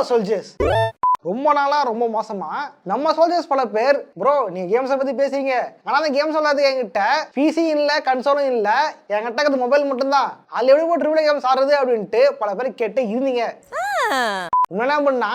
Soldiers. ரொம்ப நாளா ரொம்ப மோசமா நம்ம சோல்ஜர்ஸ் பல பேர் ப்ரோ நீங்க கேம்ஸை பத்தி பேசுறீங்க, ஆனா அந்த கேம்ஸ் சொல்லாது என்கிட்ட பிசி இல்ல கன்சோலும் இல்ல, என்கிட்ட மொபைல் மட்டும்தான், அதுல எப்படி போட்டு ட்ரிபிள் கேம்ஸ் ஆடுறது அப்படின்ட்டு பல பேர் கேட்டு இருந்தீங்க. என்ன பண்ணா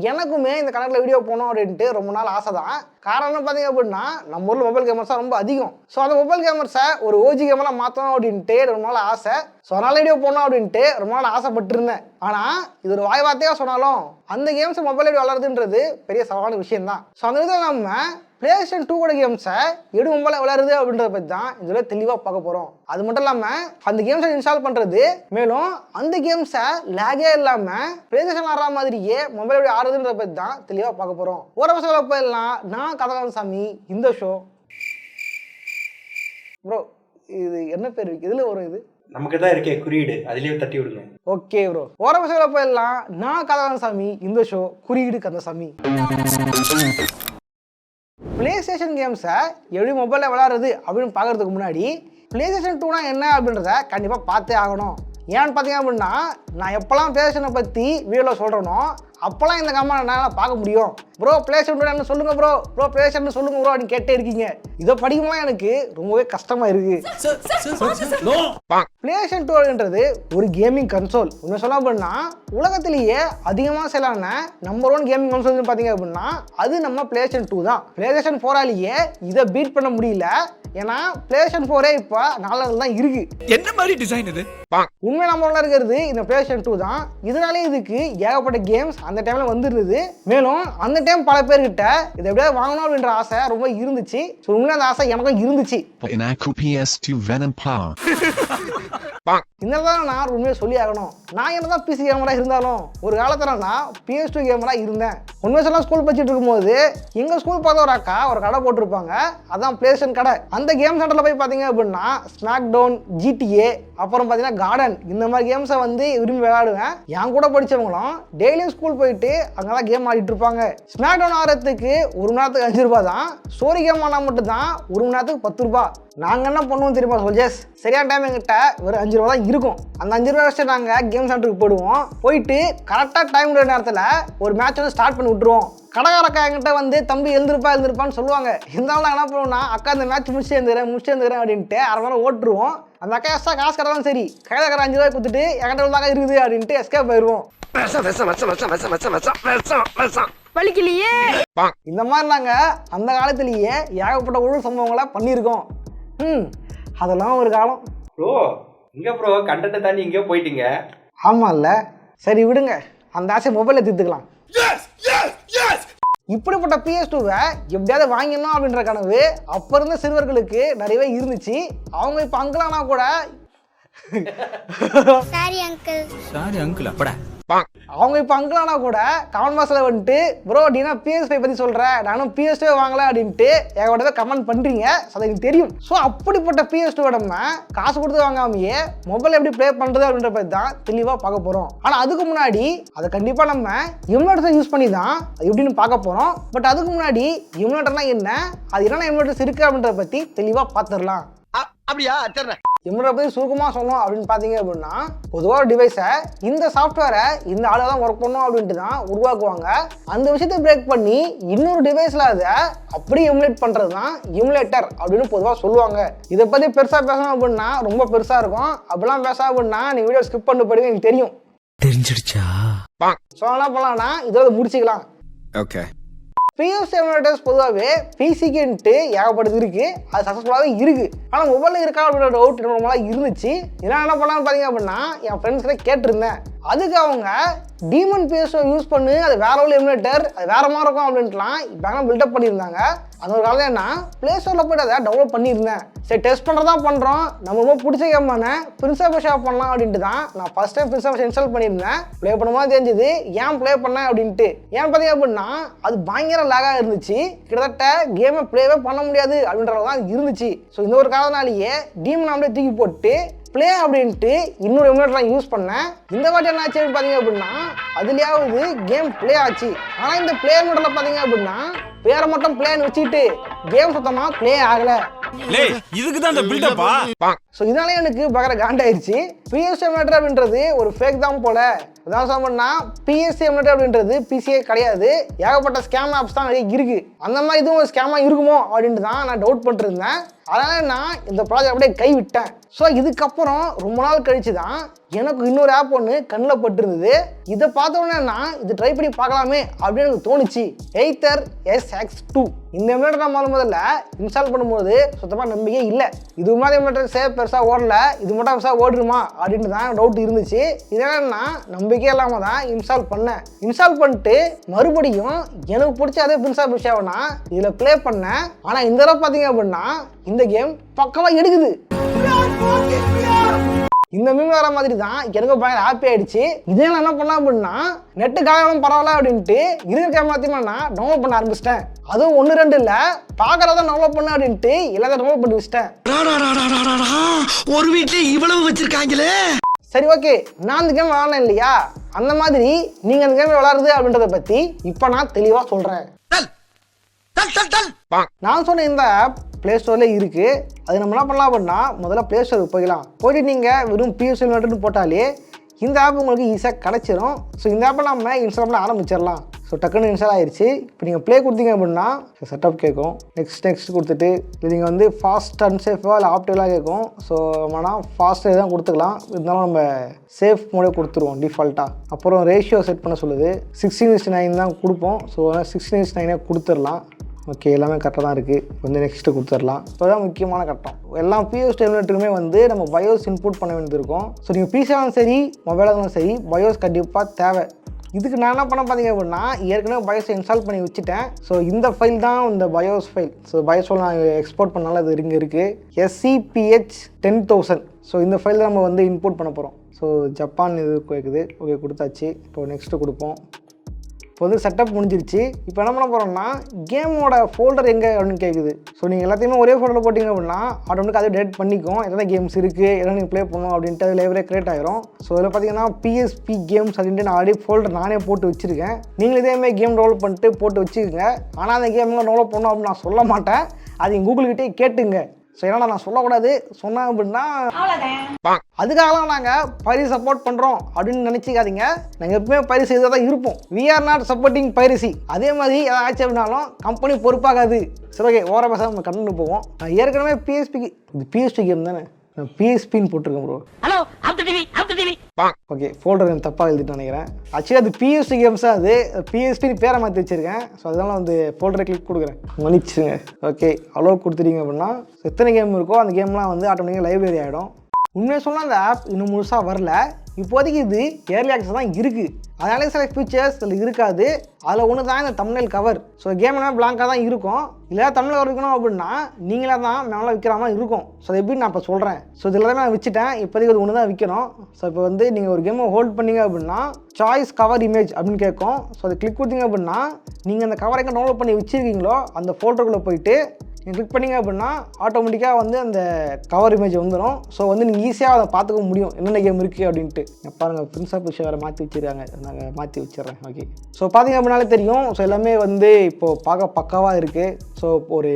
எனக்குமே இந்த கணக்கில் வீடியோ போகணும் அப்படின்ட்டு ரொம்ப நாள் ஆசை தான். காரணம் பார்த்தீங்க அப்படின்னா நம்ம ஊரில் மொபைல் கேமர்ஸ் தான் ரொம்ப அதிகம். ஸோ அந்த மொபைல் கேமர்ஸை ஒரு ஓஜி கேமெல்லாம் மாற்றணும் அப்படின்ட்டு ரொம்ப நாள் ஆசை. ஸோ அதனால வீடியோ போகணும் அப்படின்ட்டு ரொம்ப நாள் ஆசைப்பட்டிருந்தேன். ஆனால் இது ஒரு வாய் வார்த்தையாக சொன்னாலும் அந்த கேம்ஸ் மொபைல் எப்படி வளருதுன்றது பெரிய சவாலான விஷயம் தான். ஸோ அந்த விதத்தில் நம்ம PlayStation 2 கூட கேம்ஸை எப்படி மொபைலில் வளருது அப்படின்றத பற்றி தான் இதில் தெளிவாக பார்க்க போகிறோம். அது மட்டும் இல்லாமல் அந்த கேம்ஸை இன்ஸ்டால் பண்ணுறது, மேலும் அந்த கேம்ஸை லேகே இல்லாமல் PlayStation ஆடுற மாதிரியே மொபைல் எப்படி ஆடுறதுன்றத பற்றி தான் தெளிவாக பார்க்க போகிறோம். ஒரு வருஷம் போயிடலாம். நான் கதகாலசாமி. இந்த ஷோ ப்ரோ இது என்ன பேர் இதில் வரும்? இது நமக்கு தான் இருக்கே குறியீடு, அதுலயே தட்டி விடுங்க. ஓகே ப்ரோ, ஒரு வருஷம் போயிடலாம். நான் கதகாலசாமி. இந்த ஷோ குறியீடு கந்தசாமி. PlayStation கேம்ஸை எப்படி மொபைலில் விளையாடுறது அப்படின்னு பார்க்கறதுக்கு முன்னாடி PlayStation 2னா என்ன அப்படின்றத கண்டிப்பாக பார்த்தே ஆகணும். ஏன்னு பார்த்தீங்க அப்படின்னா நான் எப்போல்லாம் PlayStation பற்றி வீடியோவில் சொல்கிறேனோ அப்போல்லாம் இந்த கம்மா என்னால் பார்க்க முடியும். ப்ரோ PlayStation 2 சொல்லுங்கள் ப்ரோ PlayStation சொல்லுங்கள் ப்ரோ அப்படின்னு கேட்டே இருக்கீங்க. இதை படிக்கும்போது எனக்கு ரொம்பவே கஷ்டமாக இருக்குது. PlayStation 2ன்றது ஒரு கேமிங் கன்சோல். உண்மை சொல்ல அப்படின்னா உலகத்திலேயே அதிகமாக செலான நம்பர் 1 கேமிங் கன்சோல்னு பார்த்தீங்க அப்படின்னா அது நம்ம PlayStation 2 தான். PlayStation 4ஆலேயே இதை பீட் பண்ண முடியல. ஏன்னா PlayStation 4 இப்போ நாளில் தான் இருக்கு. என்ன மாதிரி டிசைன் இது? உண்மை நம்பர்ல இருக்கிறது இந்த PlayStation 2 தான். இதனாலே இதுக்கு ஏகப்பட்ட கேம்ஸ் அந்த டைம்ல வந்துருது. மேலும் அந்த டைம் பல பேர்கிட்ட இதை எப்படியாவது வாங்கணும் அப்படின்ற ஆசை ரொம்ப இருந்துச்சு. ஸோ உண்மை அந்த ஆசை எனக்கும் இருந்துச்சு. என்னதான் நான் உண்மையை சொல்லி ஆகணும். நான் என்னதான் பிசி கேமரா இருந்தாலும் ஒரு காலத்துல நான் PS2 கேமரா இருந்தேன். உண்மை சொல்ல ஸ்கூல் படிச்சுட்டு இருக்கும்போது எங்க ஸ்கூல் பார்த்த ஒரு அக்கா ஒரு கடை போட்டிருப்பாங்க. அதான் PlayStation கடை. அந்த கேம் சென்டர்ல போய் பார்த்தீங்க அப்படின்னா ஸ்மாக் டவுன், GTA, அப்புறம் பார்த்தீங்கன்னா கார்டன், இந்த மாதிரி கேம்ஸை வந்து விரும்பி விளையாடுவேன். என் கூட படித்தவங்களும் டெய்லியும் ஸ்கூல் போயிட்டு அங்கெல்லாம் கேம் ஆடிட்டு இருப்பாங்க. ஸ்மாக் டவுன் ஆடுறதுக்கு ஒரு மணி நேரத்துக்கு 5 ரூபா தான். ஸ்டோரி கேம் ஆனால் மட்டும் தான் ஒரு மணி நேரத்துக்கு 10 ரூபா. நாங்கள் என்ன பண்ணுவோம் தெரியுமா சோல்ஜர்ஸ்? சரியான டைம் எங்கிட்ட ஒரு 5 ரூபா தான் இருக்கும். அந்த 5 ரூபா வச்சு நாங்கள் கேம் சென்டருக்கு போயிடுவோம். போயிட்டு கரெக்டாக டைம் நேரத்தில் ஒரு மேட்ச் வந்து ஸ்டார்ட் பண்ணி விட்டுருவோம். கடைக்காரக்கா என்கிட்ட வந்து தம்பி எழுந்திருப்பான்னு சொல்லுவாங்க. இருந்தாலும் நாங்கள் என்ன பண்ணுவோம்னா அக்கா இந்த மேட்ச் முடிச்சு எழுந்துக்கிறேன் அப்படின்ட்டு அரை மணி நேரம் ஓட்டுருவோம். அந்த அக்கா எக்ஸ்ட்ரா காசு கட்டாலும் சரி, கையில் 5 ரூபாய் கொடுத்துட்டு என்கிட்ட உள்ளதாக இருக்குது அப்படின்ட்டு எஸ்கேப் போயிடுவோம். இந்த மாதிரி நாங்கள் அந்த காலத்திலேயே ஏகப்பட்ட ஊழல் சம்பவங்களை பண்ணியிருக்கோம். அதெல்லாம் ஒரு காலம். ப்ரோ இங்கே ப்ரோ கண்டென்ட்டை தாண்டி இங்கே போயிட்டீங்க. ஆமாம் இல்லை, சரி விடுங்க, அந்த ஆசை மொபைலில் தீர்த்துக்கலாம். இப்படிப்பட்ட PS2வை எப்படியாவது வாங்கிடணும் அப்படின்ற கனவு அப்போ இருந்த சிறுவர்களுக்கு நிறையவே இருந்துச்சு. அவங்க இப்போ அங்கிளானா கூட அவங்க இப்போ அங்கிளானா கூட கமெண்ட் பாக்ஸில் வந்துட்டு ப்ரோ நீனா PS5 பற்றி சொல்கிறேன், நானும் PS2 வாங்கலை அப்படின்ட்டு எங்களோட கமெண்ட் பண்ணுறீங்க. அது எனக்கு தெரியும். ஸோ அப்படிப்பட்ட PS2 நம்ம காசு கொடுத்து வாங்காமையே மொபைல் எப்படி ப்ளே பண்ணுறது அப்படின்ற பற்றி தான் தெளிவாக பார்க்க போகிறோம். ஆனால் அதுக்கு முன்னாடி அதை கண்டிப்பாக நம்ம எமுலேட்டர்ஸை யூஸ் பண்ணி தான் அது எப்படின்னு பார்க்க போகிறோம். பட் அதுக்கு முன்னாடி எமுலேட்டர்னா என்ன, அது என்னென்ன எமுலேட்டர்ஸ் இருக்குது அப்படின்றத பற்றி தெளிவாக பார்த்துடலாம். அப்படியா? சரி, எமுலேட்டர் பற்றி சுருக்கமாக சொல்லணும் அப்படின்னு பார்த்தீங்க அப்படின்னா பொதுவாக ஒரு டிவைஸை இந்த சாஃப்ட்வேரை இந்த ஆளாக தான் ஒர்க் பண்ணணும் அப்படின்ட்டு தான் உருவாக்குவாங்க. அந்த விஷயத்தை பிரேக் பண்ணி இன்னொரு டிவைஸில் அதை அப்படியே எமுலேட் பண்ணுறது தான் எமுலேட்டர் அப்படின்னு பொதுவாக சொல்லுவாங்க. இதை பற்றி பெருசாக பேசணும் அப்படின்னா ரொம்ப பெருசாக இருக்கும். அப்படிலாம் பேச அப்படின்னா நீ வீடியோ ஸ்கிப் பண்ணிட்டு போயிடுங்க, எனக்கு தெரியும். தெரிஞ்சிடுச்சா? ஸோ என்ன பண்ணலாம்னா இதோட முடிச்சுக்கலாம். ஓகே. PS எமுலேட்டர்ஸ் பொதுவாகவே பிசிக்குன்ட்டு ஏகப்பட்டது இருக்குது. அது சக்ஸஸ்ஃபுல்லாகவே இருக்குது. ஆனால் மொபைலில் இருக்கா அப்படின்ற டவுட் நம்மளாக இருந்துச்சு. இதெல்லாம் என்ன பண்ணான்னு பார்த்தீங்க அப்படின்னா என் ஃப்ரெண்ட்ஸ்கிட்ட கேட்டிருந்தேன். அதுக்கு அவங்க டீமன் PS2 யூஸ் பண்ணி அது வேற ஒரு எமுலேட்டர், அது வேற மாதிரி இருக்கும் அப்படின்ட்டுலாம் இப்போ பில்டப் பண்ணியிருந்தாங்க. அது ஒரு காலம் என்ன Play Storeல போய்ட்டு அதை டவுன்லோட் பண்ணியிருந்தேன். சரி டெஸ்ட் பண்ணுறதா பண்ணுறோம், நம்ம ரொம்ப பிடிச்ச கேமான பிரின்ஸ் ஆஃப் பெர்சியா பண்ணலாம் அப்படின்ட்டு தான் நான் first time prince of Persia install பண்ணியிருந்தேன். ப்ளே பண்ணும்போது தெரிஞ்சது ஏன் ப்ளே பண்ணேன் அப்படின்ட்டு. ஏன் பார்த்தீங்க அப்படின்னா அது பயங்கர லேகாக இருந்துச்சு. கிட்டத்தட்ட கேமை ப்ளேவே பண்ண முடியாது அப்படின்றதான் அது இருந்துச்சு. ஸோ இந்த ஒரு காலனாலேயே டீமன் அப்படியே தூக்கி போட்டு ப்ளே அப்படின்ட்டு இன்னொரு எமுலேட்டர் யூஸ் பண்ணேன். இந்த வாட்டி என்ன ஆச்சு பார்த்தீங்க அப்படின்னா அதுலேயாவது கேம் ப்ளே ஆச்சு. ஆனால் இந்த ப்ளே எமுலேட்டரில் பார்த்தீங்க அப்படின்னா பேரை மட்டும் பிளேன்னு வச்சுக்கிட்டு கேம் சுத்தமாக ப்ளே ஆகலை. இதுக்கு தான் அந்த பில்டப்பா. ஸோ இதனால எனக்கு பகர காண்டாயிருச்சு. பிஎஸ்சி எமுலேட்டர் அப்படின்றது ஒரு ஃபேக் தான் போல. அதான் சொன்னா பிஎஸ்சி எமுலேட்டர் அப்படின்றது பிசிஏ கிடையாது, ஏகப்பட்ட ஸ்கேம் ஆப்ஸ் தான் நிறைய இருக்கு. அந்த மாதிரி இதுவும் ஒரு ஸ்கேமாக இருக்குமோ அப்படின்ட்டு தான் நான் டவுட் பண்ணிருந்தேன். அதனால நான் இந்த ப்ராஜெக்ட் அப்படியே கைவிட்டேன். ஸோ இதுக்கப்புறம் ரொம்ப நாள் கழிச்சு தான் எனக்கு இன்னொரு ஆப் ஒன்று கண்ணில் பட்டிருந்தது. இதை பார்த்த உடனே நான் இது ட்ரை பண்ணி பார்க்கலாமே அப்படின்னு எனக்கு தோணுச்சு. எய்த்தர் SX2 இந்த எமுலேட்டர் நான் முதல்ல இன்ஸ்டால் பண்ணும்போது சுத்தமாக நம்பிக்கை இல்லை. இது மாதிரி எமுலேட்டர் சேவ் பெருசாக ஓடல, இது மட்டும் பெருசாக ஓடுமா அப்படின்னு தான் டவுட் இருந்துச்சு. இதனால் நான் நம்பிக்கை இல்லாமல் தான் இன்ஸ்டால் பண்ணேன். இன்ஸ்டால் பண்ணிட்டு மறுபடியும் எனக்கு பிடிச்ச அதே பிரின்ஸ் ஆஃப் பெர்சியாவை நான் இதில் ப்ளே பண்ணேன். ஆனால் இந்த தடவை பார்த்தீங்க அப்படின்னா இந்த கேம் பக்கமாக எடுக்குது. இந்த மீன் வர மாதிரி தான் எனக்கு பயங்கர ஹாப்பி ஆயிடுச்சு. இதே நான் என்ன பண்ணலாம் அப்படின்னா நெட்டு காலம் பரவாயில்ல அப்படின்ட்டு இருக்கிற கேமராத்தையுமே நான் டவுன்லோட் பண்ண ஆரம்பிச்சிட்டேன். அதுவும் 1-2 இல்லை, பார்க்கறத டவுன்லோட் பண்ண அப்படின்ட்டு எல்லாத்தையும் டவுன்லோட் பண்ணி வச்சிட்டேன். ஒரு வீட்ல இவ்வளவு வச்சிருக்காங்களே. சரி, ஓகே, நான் அந்த கேம் விளாட்னேன் இல்லையா, அந்த மாதிரி நீங்கள் அந்த கேம் விளாடுறது அப்படின்றத பற்றி இப்போ நான் தெளிவாக சொல்கிறேன். நான் சொன்ன இந்த ஆப் ப்ளே ஸ்டோரில் இருக்குது. அது நம்ம என்ன பண்ணலாம் அப்படின்னா முதல்ல ப்ளே ஸ்டோருக்கு போய்க்கலாம். போய்ட்டு நீங்கள் வெறும் பிஎஸ்சி எமுலேட்டர்னு போட்டாலே இந்த ஆப் உங்களுக்கு ஈஸியாக கிடச்சிரும். ஸோ இந்த ஆப்பை நம்ம இன்ஸ்டால் பண்ண ஆரம்பிச்சிடலாம். ஸோ டக்குன்னு இன்ஸ்டால் ஆயிடுச்சு. இப்போ நீங்கள் ப்ளே கொடுத்தீங்க அப்படின்னா செட்டப் கேட்கும். நெக்ஸ்ட் கொடுத்துட்டு இது நீங்கள் வந்து ஃபாஸ்ட் அண்ட் சேஃபாக இல்லை ஆப்டிவலாக கேட்கும். ஸோ ஆனால் ஃபாஸ்ட்டாக தான் கொடுத்துக்கலாம். இருந்தாலும் நம்ம சேஃப் மோடே கொடுத்துருவோம் டிஃபால்ட்டாக. அப்புறம் ரேஷியோ செட் பண்ண சொல்லுது. 16:9 தான் கொடுப்போம். ஸோ 16:9 கொடுத்துடலாம். ஓகே, எல்லாமே கரெக்டாக தான் இருக்குது. வந்து நெக்ஸ்ட்டு கொடுத்துடலாம். இப்போ தான் முக்கியமான கட்டம். எல்லா பிஎஸ் எமுலேட்டருமே வந்து நம்ம பயோஸ் இன்புட் பண்ண வேண்டியது இருக்கும். ஸோ நீங்கள் பிசியாலும் சரி மொபைலாலும் சரி பயோஸ் கண்டிப்பாக தேவை. இதுக்கு நான் என்ன பண்ண பார்த்தீங்க அப்படின்னா ஏற்கனவே பயோஸை இன்ஸ்டால் பண்ணி வச்சுட்டேன். ஸோ இந்த ஃபைல் தான் இந்த பயோஸ் ஃபைல். ஸோ பயோஸில் நான் எக்ஸ்போர்ட் பண்ணாலும் அது இங்கே இருக்குது. SCPH 10,000. ஸோ இந்த ஃபைல் தான் நம்ம வந்து இன்புட் பண்ண போகிறோம். ஸோ ஜப்பான் இது கேட்குது. ஓகே, கொடுத்தாச்சு. இப்போ நெக்ஸ்ட்டு கொடுப்போம். இப்போ வந்து செட்டப் முடிஞ்சிருச்சு. இப்போ என்ன பண்ண போகிறோம்னா கேமோட ஃபோல்டர் எங்கே அப்படின்னு கேட்குது. ஸோ நீங்கள் எல்லாத்தையுமே ஒரே ஃபோல்டரில் போட்டிங்க அப்படின்னா ஆட்டோமேட்டிக்காக அதை டேட் பண்ணிக்கும். எத்தனை கேம்ஸ் இருக்குது, எதனா நீங்கள் ப்ளே பண்ணணும் அப்படின்ட்டு அது லைப்ரரி கிரியேட் ஆகிரும். ஸோ அதில் பார்த்தீங்கன்னா PSP கேம்ஸ் அப்படின்ட்டு நான் ஆல்ரெடி ஃபோல்டர் நானே போட்டு வச்சுருக்கேன். நீங்கள் இதேமாதிரி கேம் டெவலப் பண்ணிட்டு போட்டு வச்சுக்கோங்க. ஆனால் அந்த கேம்லாம் டெவலப் பண்ணணும் அப்படின்னு நான் சொல்ல மாட்டேன். அது கூகுள்கிட்டே கேட்டுங்க. ஸோ ஏன்னா நான் சொல்லக்கூடாது, சொன்னேன் அப்படின்னா அதுக்காகலாம் நாங்கள் பைரசி சப்போர்ட் பண்ணுறோம் அப்படின்னு நினச்சிக்காதீங்க. நாங்கள் எப்பவுமே பைரசி இதாக தான் இருப்போம். We are not supporting piracy. அதே மாதிரி எதாவது ஆச்சு அப்படின்னாலும் கம்பெனி பொறுப்பாகாது. சரி, ஓகே, ஓர பேச நம்ம கண்டு போவோம். நான் ஏற்கனவே PSPக்கு இது PSP கேம் தானே, நான் PSPன்னு போட்டிருக்கேன் ப்ரோ. ஓகே, ஃபோல்டர் எனக்கு தப்பாக எழுதிட்டு நினைக்கிறேன். ஆக்சுவலி அது PSP கேம்ஸாக அது PSPன்னு பேரை மாற்றி வச்சுருக்கேன். ஸோ அதனால வந்து ஃபோல்டரை கிளிக் கொடுக்குறேன், மன்னிச்சுங்க. ஓகே, அலோவ் கொடுத்துட்டீங்க அப்படின்னா எத்தனை கேம் இருக்கோ அந்த கேம்லாம் வந்து ஆட்டோமேட்டிக்காக லைப்ரரி ஆகிடும். உண்மையாக சொன்னால் அந்த ஆப் இன்னும் முழுசாக வரல. இப்போதைக்கு இது ஏர்லி ஆக்சஸ் தான் இருக்குது. அதனால சில ஃபீச்சர்ஸ் அதில் இருக்காது. அதில் ஒன்று தான் இந்த தம்ப்நெயில் கவர். ஸோ கேம் என்ன பிளாங்காக தான் இருக்கும். இல்லை தம்ப்நெயில் கவர் வைக்கணும் அப்படின்னா நீங்களே தான் மேலே விற்கிற மாதிரி இருக்கும். ஸோ அது எப்படி நான் இப்போ சொல்கிறேன். ஸோ இது எல்லாமே நான் வச்சுட்டேன். இப்போதைக்கு அது ஒன்று தான் விற்கணும். ஸோ இப்போ வந்து நீங்கள் ஒரு கேமை ஹோல்ட் பண்ணிங்க அப்படின்னா சாய்ஸ் கவர் இமேஜ் அப்படின்னு கேட்கும். ஸோ அதை கிளிக் கொடுத்தீங்க அப்படின்னா நீங்கள் அந்த கவரை எங்கே டவுன்லோட் பண்ணி வச்சுருக்கீங்களோ அந்த ஃபோல்டருக்குள்ளே போயிட்டு நீங்கள் கிளிக் பண்ணிங்க அப்படின்னா ஆட்டோமேட்டிக்காக வந்து அந்த கவர் இமேஜ் வந்துடும். ஸோ வந்து நீங்கள் ஈஸியாக அதை பார்த்துக்க முடியும் என்னென்ன கேம் இருக்குது அப்படின்ட்டு. பாருங்கள், பிரின்ஸ் ஆஃப் பெர்சியா வேறு மாற்றி வச்சுருக்காங்க. நாங்கள் மாற்றி வச்சிடுறேன். ஓகே, ஸோ பார்த்தீங்க அப்படின்னாலே தெரியும். ஸோ எல்லாமே வந்து இப்போது பார்க்க பக்காவாக இருக்குது. ஸோ ஒரு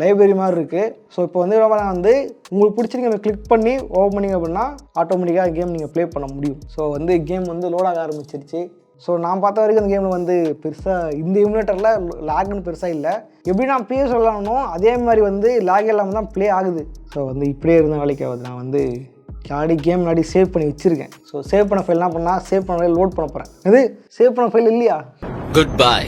லைப்ரரி மாதிரி இருக்குது. ஸோ இப்போ வந்து வந்து உங்களுக்கு பிடிச்சிருக்க கிளிக் பண்ணி ஓப்பன் பண்ணிங்க அப்படின்னா ஆட்டோமேட்டிக்காக கேம் நீங்கள் ப்ளே பண்ண முடியும். ஸோ வந்து கேம் வந்து லோடாக ஆரம்பிச்சிருச்சு. ஸோ நான் பார்த்த வரைக்கும் அந்த கேமில் வந்து பெருசாக இந்த எமுலேட்டரில் லேக்னு பெருசாக இல்லை. எப்படி நான் PS விளாடணும் அதே மாதிரி வந்து லேக் இல்லாமல் தான் ப்ளே ஆகுது. ஸோ வந்து இப்படியே இருந்த வேலைக்கு ஆகுது. நான் வந்து ஆல்ரெடி கேம் முன்னாடி சேவ் பண்ணி வச்சுருக்கேன். ஸோ சேவ் பண்ண ஃபைல் என்ன பண்ணால் சேவ் பண்ண ஃபைல் லோட் பண்ண போகிறேன். இது சேவ் பண்ண ஃபைல் இல்லையா? Good bye.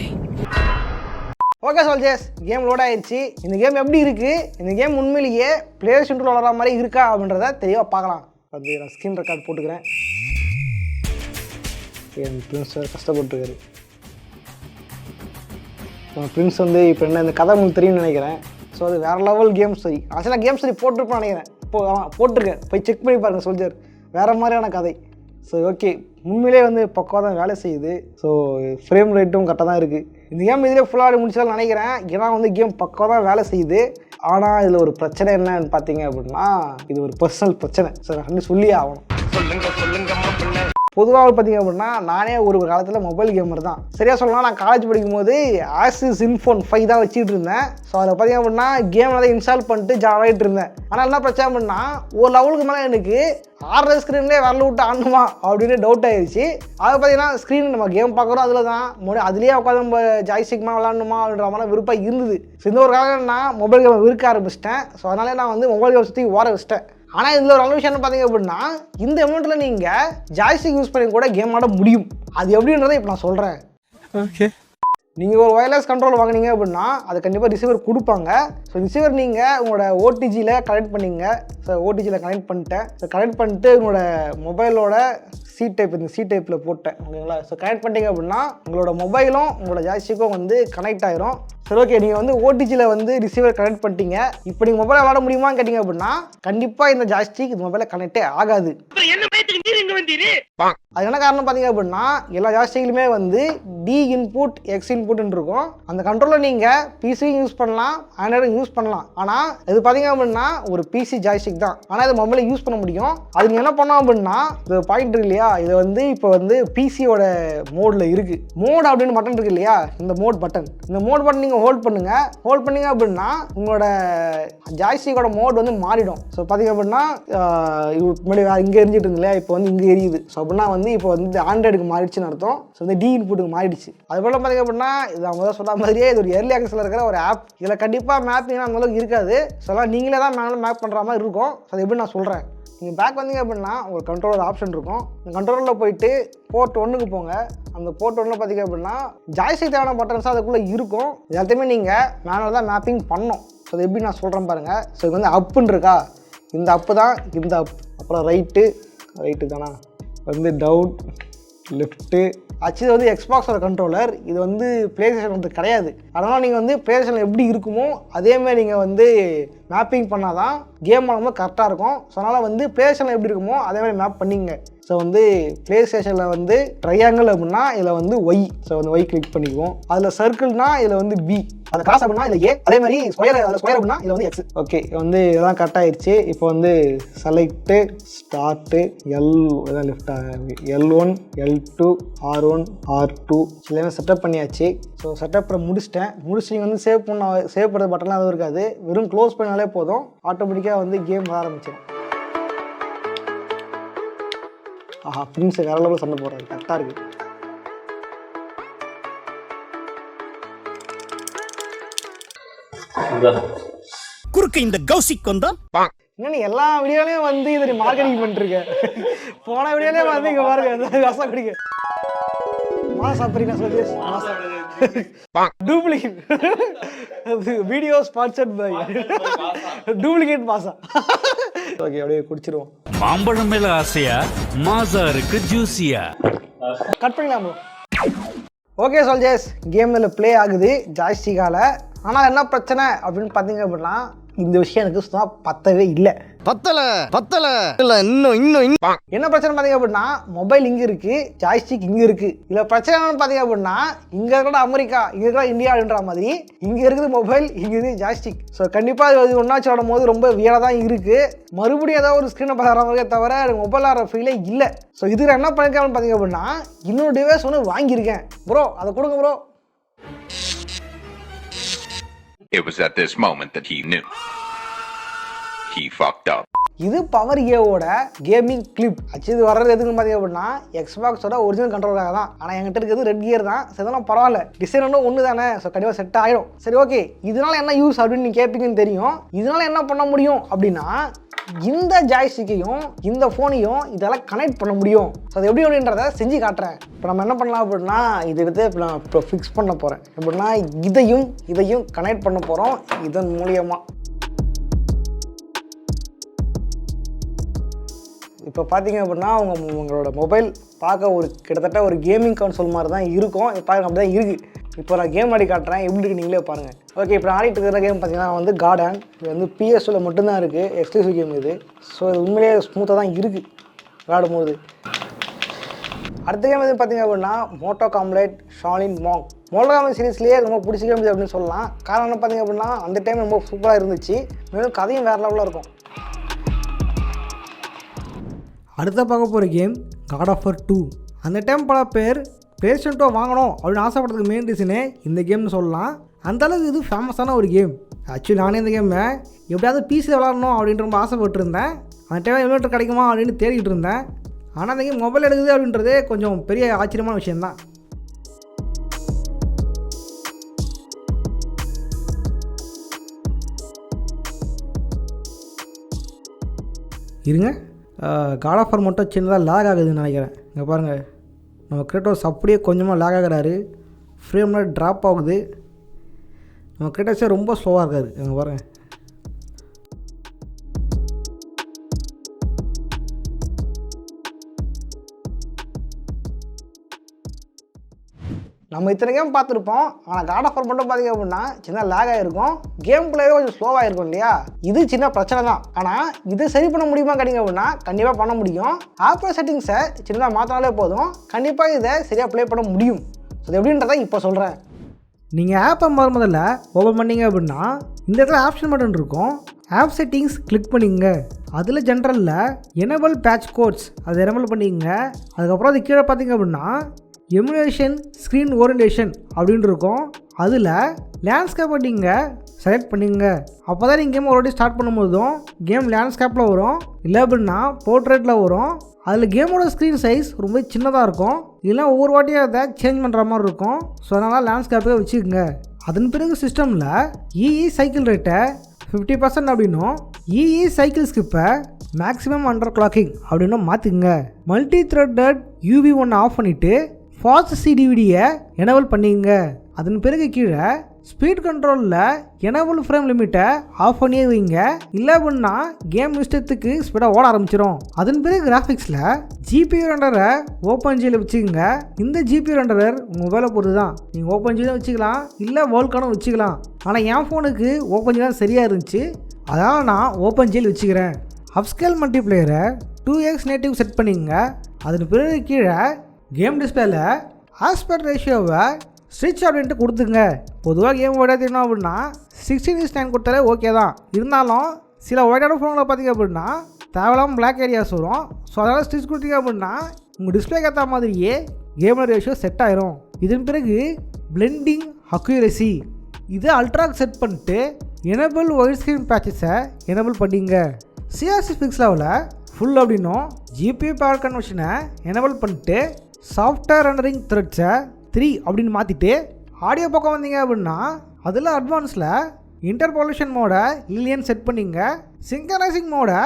Okay soldiers, game load ஆயிடுச்சு. இந்த கேம் எப்படி இருக்குது, இந்த கேம் உண்மையிலேயே பிளேயர்ஸ் இன்ட்ரோல் வளர மாதிரி இருக்கா அப்படின்றத தெளிவாக பார்க்கலாம். அது நான் ஸ்க்ரீன் ரெக்கார்ட் போட்டுக்கிறேன். என் பிரின்ஸ் கஷ்டப்பட்டுருக்காரு. பிரின்ஸ் வந்து இப்போ என்ன இந்த கதை உங்களுக்கு தெரியும்னு நினைக்கிறேன். ஸோ அது வேறு லெவல் கேம் ஸ்டோரி. ஆக்சுவலாக கேம் ஸ்டோரி போட்டிருப்பேன்னு நினைக்கிறேன். போட்டிருக்கேன், போய் செக் பண்ணி பாருங்கள் சோல்ஜர். வேறு மாதிரியான கதை. ஸோ ஓகே, உண்மையிலே வந்து பக்கம் தான் வேலை செய்யுது. ஸோ ஃப்ரேம் ரேட்டும் கரெக்டாக தான் இருக்குது. இந்த கேம் இதிலே ஃபுல்லாக முடிச்சாலும் நினைக்கிறேன். ஏன்னா வந்து கேம் பக்கம் தான் வேலை செய்யுது. ஆனால் இதில் ஒரு பிரச்சனை என்னன்னு பார்த்தீங்க அப்படின்னா இது ஒரு பர்சனல் பிரச்சனை. சார் சொல்லி ஆகணும். பொதுவாக பார்த்தீங்க அப்படின்னா நானே ஒரு காலத்தில் மொபைல் கேமர் தான். சரியாக சொல்லலாம், நான் காலேஜ் படிக்கும்போது ஆசஸ் இன்ஃபோன் 5 தான் வச்சுட்டு இருந்தேன். ஸோ அதில் பார்த்தீங்க அப்படின்னா கேம் அதை இன்ஸ்டால் பண்ணிட்டு ஜாலியாகிட்டு இருந்தேன். ஆனால் என்ன பிரச்சனை அப்படின்னா ஒரு லெவலுக்கு மேலே எனக்கு 6 ஸ்க்ரீன்லேயே வரல விட்டு ஆடணுமா அப்படின்னு டவுட் ஆயிடுச்சு. அதை பார்த்தீங்கன்னா ஸ்க்ரீன் நம்ம கேம் பார்க்குறோம் அதில் தான் அதுலேயே உட்காந்து நம்ம ஜாய்ஸ்டிக்மா விளாடணுமா அப்படின்ற மாதிரி விருப்பம் இருந்தது. ஸோ இந்த ஒரு காலம் நான் மொபைல் கேம் விற்க ஆரம்பிச்சிட்டேன். ஸோ அதனால நான் வந்து மொபைல் கேம் சுற்றி ஓர வச்சிட்டேன். ஆனால் இதில் ஒரு நல்ல விஷயம் என்ன பார்த்தீங்க அப்படின்னா இந்த அமௌண்ட்டில் நீங்கள் ஜாய்ஸ்டிக் யூஸ் பண்ணி கூட கேம் ஆட முடியும். அது எப்படின்றத இப்போ நான் சொல்கிறேன். ஓகே, நீங்கள் ஒரு ஒயர்லெஸ் கண்ட்ரோல் வாங்கினீங்க அப்படின்னா அது கண்டிப்பாக ரிசீவர் கொடுப்பாங்க. ஸோ ரிசீவர் நீங்கள் உங்களோட ஓடிஜியில் கனெக்ட் பண்ணிங்க. ஸோ ஓடிஜியில் கனெக்ட் பண்ணிட்டேன். ஸோ கனெக்ட் பண்ணிட்டு உங்களோட மொபைலோட சி டைப் இந்த சி டைப்பில் போட்டேன் ஓகேங்களா. ஸோ கனெக்ட் பண்ணிட்டீங்க அப்படின்னா உங்களோட மொபைலும் உங்களோட ஜாய்ஸ்டிக்கும் வந்து கனெக்ட் ஆயிரும். சரி ஓகே, நீங்கள் வந்து ஓடிஜியில் வந்து ரிசீவர் கனெக்ட் பண்ணிட்டீங்க. இப்போ நீங்கள் மொபைலை விளாட முடியுமான்னு கேட்டிங்க அப்படின்னா கண்டிப்பாக இந்த ஜாய்ஸ்டிக் இந்த மொபைலில் கனெக்டே ஆகாது. அது என்ன காரணம் பார்த்தீங்க அப்படின்னா எல்லா ஜாய்ஸ்டிக்லையுமே வந்து டி இன்புட் எக்ஸ் இன்புட்னு இருக்கும். அந்த கண்ட்ரோலில் நீங்கள் பிசியும் யூஸ் பண்ணலாம், ஆண்ட்ராய்டும் யூஸ் பண்ணலாம். ஆனால் இது பார்த்தீங்க அப்படின்னா ஒரு பிசி ஜாய்ஸ்டிக் தான். ஆனால் இது மொபைலில் யூஸ் பண்ண முடியும். அது நீங்கள் என்ன பண்ணோம் அப்படின்னா இது பாயிண்ட் இருக்கு இல்லையா, இது வந்து இப்போ வந்து பிசியோட மோடில் இருக்குது. மோட் அப்படின்னு பட்டன் இருக்கு இல்லையா, இந்த மோட் பட்டன் நீங்கள் ஹோல்ட் பண்ணுங்க. ஹோல்ட் பண்ணீங்க அப்படின்னா உங்களோட ஜாய்ஸ்டிக்கோட மோட் வந்து மாறிடும். ஸோ பார்த்தீங்க அப்படின்னா முன்னாடி இங்கே எரிஞ்சிட்டு இருந்து இல்லையா, இப்போ வந்து இங்கே எரியுது. ஸோ அப்படின்னா வந்து இப்போ வந்து ஆண்ட்ராய்டுக்கு மாறிடுச்சுன்னு அர்த்தம். ஸோ வந்து டி இன்புட்டுக்கு மாறிடுச்சு. அதுபோல் பார்த்தீங்க அப்படின்னா இது அவங்க தான் சொன்ன மாதிரியே இது ஒரு ஏர்லி ஆக்சஸில் இருக்கிற ஒரு ஆப். இதில் கண்டிப்பாக மேப்பிங்னா அந்தளவுக்கு இருக்காது. ஸோ எல்லாம் நீங்களே தான் மேப் பண்ணுற மாதிரி இருக்கும். ஸோ அது எப்படி நான் சொல்கிறேன். நீங்கள் பேக் வந்தீங்க அப்படின்னா ஒரு கண்ட்ரோலர் ஆப்ஷன் இருக்கும். இந்த கண்ட்ரோலரில் போயிட்டு போர்ட் 1க்கு போங்க. அந்த போர்ட் 1 பார்த்தீங்க அப்படின்னா ஜாய்ஸ்டிக் தேவையான பட்டன்ஸ் அதுக்குள்ளே இருக்கும். எல்லாத்தையுமே நீங்கள் மேனுவல் தான் மேப்பிங் பண்ணணும். ஸோ அது எப்படி நான் சொல்கிறேன் பாருங்கள். ஸோ இது வந்து அப்புன்னு இருக்கா, இந்த அப்பு தான் இந்த அப். அப்புறம் ரைட்டு தானா, வந்து டவுன் லெஃப்ட்டு. ஆக்சுவலி வந்து எக்ஸ்பாக்ஸோட கண்ட்ரோலர், இது வந்து ப்ளே ஸ்டேஷன் வந்து கிடையாது. அதனால் நீங்கள் வந்து ப்ளே ஸ்டேஷனில் எப்படி இருக்குமோ அதேமாதிரி நீங்கள் வந்து மேப்பிங் பண்ணால் தான் கேம் ஆடும்போது கரெக்டாக இருக்கும். ஸோ அதனால் வந்து ப்ளே ஸ்டேஷனில் எப்படி இருக்குமோ அதேமாதிரி மேப் பண்ணிங்க. ஸோ வந்து ப்ளே ஸ்டேஷனில் வந்து ட்ரையாங்கிள் அப்படின்னா இதில் வந்து ஒய். ஸோ வந்து ஒய் கிளிக் பண்ணிக்குவோம். அதில் சர்க்கிள்னா இதில் வந்து பி, அதை கிராஸ் அப்படின்னா இதில் ஏ, அதே மாதிரி ஸ்கொயர் அப்படின்னா இதில் வந்து எக்ஸ். ஓகே, வந்து இதெல்லாம் கரெக்ட் ஆயிடுச்சு. இப்போ வந்து செலக்ட்டு ஸ்டார்ட்டு இதான் left L1 L2 R1 R2 எல்லாமே செட்டப் பண்ணியாச்சு. ஸோ செட்டப் முடிச்சுட்டு நீங்கள் வந்து சேவ் பண்ணுற பட்டன்லாம் எதுவும் இருக்காது. வெறும் க்ளோஸ் பண்ணாலே போதும், ஆட்டோமேட்டிக்காக வந்து கேம் வர ஆரம்பிச்சிடும். ஆஹா, பிரின்ஸ் வேற லெவலில் சண்டை போடுறாரு, கரெக்டாக இருக்குது. குறுக்க இந்த கௌசிக் வந்தா இன்னும் எல்லா வீடியோலையும் வந்து இதை மார்க்கெட்டிங் பண்ணிருக்கேன். போன வீடியோலேயே வந்து இங்கே பாருங்க ரசம் குடிக்க மாசா சாப்பிட்றீங்க சொல்லி duplicate video sponsored by duplicate Maaza. Okay, அப்படியே குடிச்சிருவோம். மாம்பழம் மேல ஆசையா, மாசா இருக்கு ஜூசியா. கட் பண்ணிக்கலாம் ப்ரோ. ஓகே சோல்ஜர்ஸ், கேம் இதில் ப்ளே ஆகுது ஜாய்ஸ்டிக்கால். ஆனால் என்ன பிரச்சனை அப்படின்னு பார்த்தீங்க அப்படின்னா இந்த விஷயம் எனக்கு சுத்தமாக பத்தவே இல்லை. பத்தல இல்ல இன்னும் என்ன பிரச்சனை பார்த்தீங்க அப்படின்னா மொபைல் இங்கே இருக்குது, ஜாய்ஸ்டிக் இங்கே இருக்குது. இதில் பிரச்சனை என்னன்னு பார்த்தீங்க அப்படின்னா இங்கே இருக்கிற அமெரிக்கா, இங்கே இருக்கிற இந்தியா அப்படின்ற மாதிரி இங்கே இருக்குது மொபைல், இங்கே இருக்குது ஜாய்ஸ்டிக். ஸோ கண்டிப்பாக இது ஒன்றாச்சு ஆடும் போது ரொம்ப வியலாக தான் இருக்குது. மறுபடியும் ஏதாவது ஒரு ஸ்க்ரீனை பார்க்குற மாதிரியே தவிர எனக்கு மொபைல் ஆடுற ஃபீலே இல்லை. ஸோ இதில் என்ன பண்ணிருக்கேன்னு பார்த்தீங்க அப்படின்னா இன்னொரு டிவைஸ் ஒன்று வாங்கியிருக்கேன் ப்ரோ, அதை கொடுங்க bro. It was at this moment that he knew. He fucked up. இது பவர் ஏவோட கேமிங் கிளிப். ஆக்சுவலி இது வர்றது எதுக்குன்னு பார்த்தீங்க அப்படின்னா எக்ஸ்பாக்ஸோட ஒரிஜினல் கண்ட்ரோலாக தான். ஆனால் என்கிட்ட இருக்கிறது ரெட் கியர் தான். இதெல்லாம் பரவாயில்ல, டிசைன் ஒன்றும் ஒன்று தானே. ஸோ கண்டிப்பாக செட் ஆகிடும். சரி ஓகே, இதனால் என்ன யூஸ் அப்படின்னு நீங்கள் கேட்பீங்கன்னு தெரியும். இதனால் என்ன பண்ண முடியும் அப்படின்னா இந்த ஜாய்ஸ்டிக்கையும் இந்த ஃபோனையும் இதெல்லாம் கனெக்ட் பண்ண முடியும். ஸோ அது எப்படி அப்படின்றத செஞ்சு காட்டுறேன். இப்போ நம்ம என்ன பண்ணலாம் அப்படின்னா இது எடுத்து இப்போ நான் இப்போ ஃபிக்ஸ் பண்ண போகிறேன். எப்படின்னா இதையும் கனெக்ட் பண்ண போகிறோம் இதன் மூலியமாக. இப்போ பார்த்தீங்க அப்படின்னா உங்களோட மொபைல் பார்க்க ஒரு கிட்டத்தட்ட ஒரு கேமிங் கன்சோல் மாதிரி தான் இருக்கும். இப்போ அப்படி தான் இருக்குது. இப்போ நான் கேம் ஆடி காட்டுறேன், எப்படி இருக்குது நீங்களே பாருங்கள். ஓகே, இப்போ ஆடிட்டு இருக்கிற கேம் பார்த்தீங்கன்னா வந்து கார்டன். இது வந்து PS2ல மட்டும்தான் இருக்குது, எக்ஸ்க்ளூசிவ் கேம் இது. ஸோ இது உண்மையிலேயே ஸ்மூத்தாக தான் இருக்குது விளாடும்போது. அடுத்த கேம் எது பார்த்தீங்க அப்படின்னா மோட்டோ காம்ப்ளேட் ஷாலின் மாங். மோட்டோ காம்ப்ளேட் சீரிஸ்லேயே ரொம்ப பிடிச்ச கேம் இது அப்படின்னு சொல்லலாம். காரணம் என்ன பார்த்தீங்க அப்படின்னா அந்த டைம் ரொம்ப சூப்பராக இருந்துச்சு. மேலும் கதையும் வேறு லெவலில் இருக்கும். அடுத்த பார்க்க போகிற கேம் காட் ஆஃப் வார் 2. அந்த டைம் பல பேர் PlayStation 2 வாங்கணும் அப்படின்னு ஆசைப்படுறதுக்கு மெயின் ரீசனே இந்த கேம்னு சொல்லலாம். அந்தளவுக்கு இது ஃபேமஸான ஒரு கேம். ஆக்சுவலி நானே இந்த கேமை எப்படியாவது பிசியில் விளாடணும் அப்படின்ற ரொம்ப ஆசைப்பட்டுருந்தேன். அந்த டைம் எமுலேட்டர் கிடைக்குமா அப்படின்னு தேடிக்கிட்டு இருந்தேன். ஆனால் அந்த கேம் மொபைல் எடுக்குது அப்படின்றதே கொஞ்சம் பெரிய ஆச்சரியமான விஷயந்தான். இருங்க, காட் ஆஃப் வார் மட்டும் சின்னதாக லேக் ஆகுதுன்னு நினைக்கிறேன். இங்கே பாருங்கள், நம்ம கிரேட்டோஸ் அப்படியே கொஞ்சமாக லேக் ஆகிறாரு, ஃப்ரேம்லாம் ட்ராப் ஆகுது. நம்ம கிரேட்டோஸே ரொம்ப ஸ்லோவாக இருக்காரு. இங்கே பாருங்கள். நம்ம இத்தனை கேம் பார்த்துருப்போம். ஆனால் காட் ஆஃப் வார் மட்டும் பார்த்திங்க அப்படின்னா சின்ன லேக் ஆகிருக்கும், கேம் பிளேவே கொஞ்சம் ஸ்லோவாக இருக்கும் இல்லையா. இது சின்ன பிரச்சனை தான். ஆனால் இதை சரி பண்ண முடியுமா கேட்டிங்க அப்படின்னா கண்டிப்பாக பண்ண முடியும். ஆப்பிள் செட்டிங்ஸை சின்னதாக மாற்றினாலே போதும், கண்டிப்பாக இதை சரியாக ப்ளே பண்ண முடியும். அது எப்படின்றத இப்போ சொல்கிறேன். நீங்கள் ஆப்பை முதல்ல ஓப்பன் பண்ணிங்க அப்படின்னா இந்த இடத்துல ஆப்ஷன் பட்டன் இருக்கும். ஆப் செட்டிங்ஸ் கிளிக் பண்ணிங்க. அதில் ஜென்ரலில் எனேபிள் பேட்ச் கோட்ஸ் அதை எனேபிள் பண்ணிங்க. அதுக்கப்புறம் அது கீழே பார்த்தீங்க அப்படின்னா எமுலேஷன் ஸ்க்ரீன் ஓரியன்டேஷன் அப்படின்னு இருக்கும். அதில் லேண்ட்ஸ்கேப்பை நீங்கள் செலக்ட் பண்ணிங்க. அப்போ தான் நீங்கள் கேம் ஆல்ரெடி ஸ்டார்ட் பண்ணும்போதும் கேம் லேண்ட்ஸ்கேப்பில் வரும், இல்லை அப்படின்னா போர்ட்ரேட்டில் வரும். அதில் கேமோட ஸ்க்ரீன் சைஸ் ரொம்ப சின்னதாக இருக்கும், இல்லைனா ஒவ்வொரு வாட்டியும் அதை சேஞ்ச் பண்ணுற மாதிரி இருக்கும். ஸோ அதனால் லேண்ட்ஸ்கேப்பே வச்சுக்கோங்க. அதன் பிறகு சிஸ்டமில் இஇ சைக்கிள் ரேட்டை 50% அப்படின்னும் இஇ சைக்கிள் ஸ்கிப்பை மேக்ஸிமம் அண்டர் கிளாக்கிங் அப்படின்னும் மாற்றிக்குங்க. மல்டி த்ரெட்டட் UV1 ஆஃப் பண்ணிவிட்டு ஃபாஸ்ட் CDVDயை எனேபிள் பண்ணிங்க. அதன் பிறகு கீழே ஸ்பீட் கண்ட்ரோலில் எனேபிள் ஃப்ரேம் லிமிட்டை ஆஃப் பண்ணியே வைங்க, இல்லை அப்படின்னா கேம் இஷ்டத்துக்கு ஸ்பீடாக ஓட ஆரம்பிச்சிடும். அதன் பிறகு கிராஃபிக்ஸில் GPU ரெண்டரை ஓப்பன் ஜியில் வச்சுக்கோங்க. இந்த GPU ரெண்டரர் உங்கள் மொபைலை பொறுத்து தான். நீங்கள் ஓப்பன் ஜியும் வச்சுக்கலாம், இல்லை வேர்ல்கானும் வச்சுக்கலாம். ஆனால் என் ஃபோனுக்கு ஓப்பன் ஜி தான் சரியாக இருந்துச்சு, அதனால் நான் ஓப்பன் ஜியில் வச்சுக்கிறேன். அப்ஸ்கேல் மல்டிப்ளேயரை 2x நேட்டிவ் செட் பண்ணிங்க. அதன் பிறகு கீழே கேம் டிஸ்பிளேல ஆஸ்பெக்ட் ரேஷியோவை ஸ்ட்ரிச் அப்படின்ட்டு கொடுத்துங்க. பொதுவாக கேம் ஓடாதீங்கன்னா அப்படின்னா 16:9 கொடுத்தாலே ஓகே தான். இருந்தாலும் சில ஒயிட்டான ஃபோனில் பார்த்திங்க அப்படின்னா தேவையில்லாமல் பிளாக் ஏரியாஸ் வரும். ஸோ அதனால் ஸ்ட்ரிச் கொடுத்தீங்க அப்படின்னா உங்கள் டிஸ்பிளேக்கு ஏற்ற மாதிரியே கேமர் ரேஷியோ செட் ஆயிரும். இதன் பிறகு பிளெண்டிங் அக்யூரசி இதை அல்ட்ராக்கு செட் பண்ணிட்டு எனேபிள் ஒயிட் ஸ்க்ரீன் பேட்சஸை எனேபிள் பண்ணிங்க. CRC ஃபிக்ஸ் லெவலில் ஃபுல் அப்படின்னும் GPU பவர் கன்வர்ஷனை எனேபிள் பண்ணிட்டு சாஃப்ட்வேர் ரெண்டரிங் த்ரெட்ஸை 3 அப்படின்னு மாற்றிட்டு ஆடியோ பக்கம் வந்தீங்க அப்படின்னா அதில் அட்வான்ஸில் இன்டர்போலேஷன் மோடை இல்லையன்னு செட் பண்ணிங்க. சிங்க்ரனைசிங் மோடை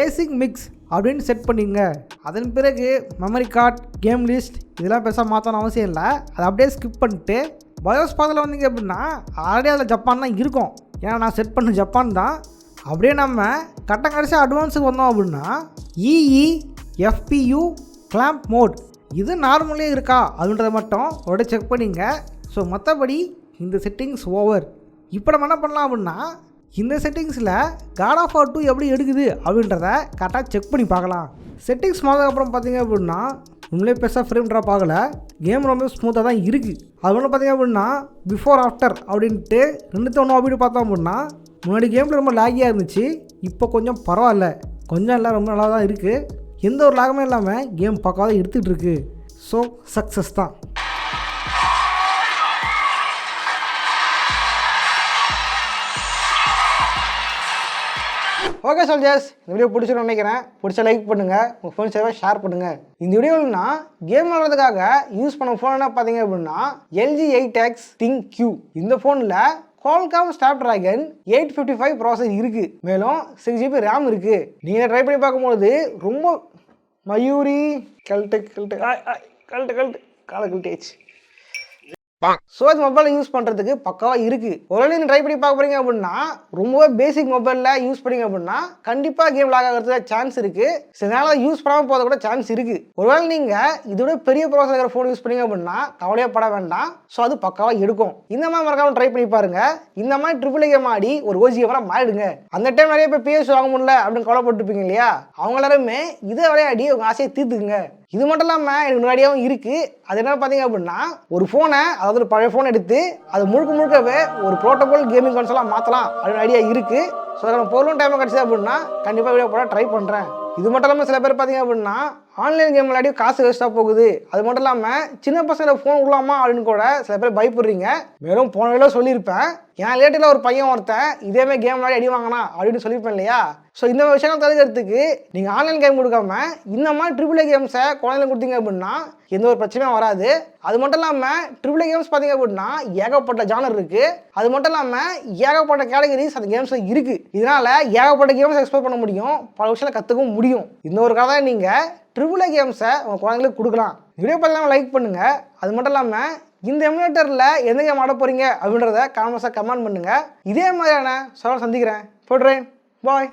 ஏசிங் மிக்ஸ் அப்படின்னு செட் பண்ணிங்க. அதன் பிறகு மெமரி கார்டு, கேம் லிஸ்ட் இதெல்லாம் பெருசாக மாற்றணும் அவசியம் இல்லை. அதை அப்படியே ஸ்கிப் பண்ணிட்டு பயோஸ் பாத்தில் வந்தீங்க அப்படின்னா ஆல்ரெடி அதில் ஜப்பான் தான் இருக்கும், ஏன்னா நான் செட் பண்ண ஜப்பான் தான். அப்படியே நம்ம கட்டம் கடைசியாக அட்வான்ஸுக்கு வந்தோம் அப்படின்னா EE FPU கிளாம்ப் மோட் இது நார்மலே இருக்கா அப்படின்றத மட்டும் உடனே செக் பண்ணிங்க. ஸோ மற்றபடி இந்த செட்டிங்ஸ் ஓவர். இப்போ நம்ம என்ன பண்ணலாம் அப்படின்னா இந்த செட்டிங்ஸில் காட் ஆஃப் வார் 2 எப்படி எடுக்குது அப்படின்றத கரெக்டாக செக் பண்ணி பார்க்கலாம். செட்டிங்ஸ் மாற்றதுக்கப்புறம் பார்த்தீங்க அப்படின்னா உண்மையிலே பெருசாக ஃப்ரேம் ட்ராப் ஆகலை, கேம் ரொம்ப ஸ்மூத்தாக தான் இருக்குது. அது ஒன்று பார்த்தீங்க அப்படின்னா பிஃபோர் ஆஃப்டர் அப்படின்ட்டு 2 அப்படி பார்த்தோம் அப்படின்னா முன்னாடி கேமில் ரொம்ப லாகியாக இருந்துச்சு, இப்போ கொஞ்சம் பரவாயில்ல, கொஞ்சம் இல்லை ரொம்ப நல்லா தான் இருக்குது. எந்த ஒரு லாகமே இல்லாமல் கேம் பக்காவாக எடுத்துகிட்டு இருக்கு. ஸோ சக்ஸஸ் தான். ஓகே சோல்ஜர்ஸ், இந்த வீடியோ பிடிச்சிருன்னு நினைக்கிறேன். பிடிச்ச லைக் பண்ணுங்கள், உங்கள் ஃபோன் சேவை ஷேர் பண்ணுங்கள். இந்த வீடியோவில்னா கேம் விளாட்றதுக்காக யூஸ் பண்ண ஃபோன் என்ன பார்த்தீங்க அப்படின்னா LG 8X Think Q. இந்த ஃபோனில் Qualcomm Snapdragon 855 ப்ராசஸர் இருக்குது, மேலும் 6GB RAM இருக்குது. நீங்கள் ட்ரை பண்ணி பார்க்கும்போது ரொம்ப மயூரி கல்ட்டு காலை கல்ட்டேச்சு. ஸோ இது மொபைலில் யூஸ் பண்ணுறதுக்கு பக்காவாக இருக்குது. ஒருவேளை நீங்கள் ட்ரை பண்ணி பார்க்க போகிறீங்க அப்படின்னா ரொம்பவே பேசிக் மொபைலில் யூஸ் பண்ணிங்க அப்படின்னா கண்டிப்பாக கேம் லாக் ஆகிறதுக்கு சான்ஸ் இருக்குது. சில நேரம் யூஸ் பண்ணாமல் போக கூட சான்ஸ் இருக்குது. ஒருவேளை நீங்கள் இதோட பெரிய ப்ராசஸர் இருக்கிற ஃபோன் யூஸ் பண்ணிங்க அப்படின்னா கவலையாக பட வேண்டாம். ஸோ அது பக்காவாக எடுக்கும். இந்த மாதிரி மறக்காமல் ட்ரை பண்ணி பாருங்கள். இந்த மாதிரி ட்ரிபிள் கேம் ஆடி ஒரு OG கேமரா மாறிடுங்க. அந்த டைம் நிறைய பேர் PS வாங்க முடியல அப்படின்னு கவலைப்பட்டுருப்பீங்க இல்லையா, அவங்க எல்லாருமே இதை விளையாடி உங்கள் ஆசையை தீர்த்துக்குங்க. இது மட்டும் இல்லாமல் எனக்கு முன்னாடியாகவும் இருக்குது. அது என்ன பார்த்தீங்க அப்படின்னா ஒரு ஃபோனை, அதாவது ஒரு பழைய ஃபோன் எடுத்து அது முழுக்கவே ஒரு ப்ரோட்டோகால் கேமிங் கன்சோலாக மாற்றலாம் அப்படின்னு ஐடியா இருக்குது. ஸோ நம்ம பொருளும் டைம் கிடச்சி அப்படின்னா கண்டிப்பாக வீடியோ போட ட்ரை பண்ணுறேன். இது மட்டும் இல்லாமல் சில பேர் பார்த்தீங்க அப்படின்னா ஆன்லைன் கேம் விளையாடி காசு வேஸ்ட்டாக போகுது. அது மட்டும் இல்லாமல் சின்ன பசங்களை ஃபோன் விடலாமா அப்படின்னு கூட சில பேர் பயப்படுறீங்க. மேலும் போன வேலை சொல்லியிருப்பேன், என் ரிலேட்டிவ்ல ஒரு பையன் ஒருத்தன் இதேமாதிரி கேம் விளையாடி அடி வாங்கினா அப்படின்னு சொல்லியிருப்பேன் இல்லையா? ஸோ இந்த விஷயங்கள் தடுக்கிறதுக்கு நீங்கள் ஆன்லைன் கேம் கொடுக்காம இந்த மாதிரி AAA கேம்ஸை குழந்தைங்களுக்கு கொடுத்தீங்க அப்படின்னா எந்த ஒரு பிரச்சனையும் வராது. அது மட்டும் இல்லாமல் AAA கேம்ஸ் பார்த்தீங்க அப்படின்னா ஏகப்பட்ட ஜானர் இருக்குது. அது மட்டும் இல்லாமல் ஏகப்பட்ட கேட்டகரிஸ் அந்த கேம்ஸில் இருக்குது. இதனால் ஏகப்பட்ட கேம்ஸ் எக்ஸ்ப்ளோர் பண்ண முடியும், பல விஷயங்களை கற்றுக்கவும் முடியும். இந்த ஒரு கதை நீங்கள் AAA கேம்ஸை உங்கள் குழந்தைங்களுக்கு கொடுக்கலாம். வீடியோ பார்த்தீங்கன்னா லைக் பண்ணுங்கள். அது மட்டும் இல்லாமல் இந்த எமுலேட்டரில் எந்த கேம் ஆட போகிறீங்க அப்படின்றத கமெண்ட்ஸாக கமெண்ட் பண்ணுங்கள். இதே மாதிரியான சவால் சந்திக்கிறேன். போடுறேன். பாய்.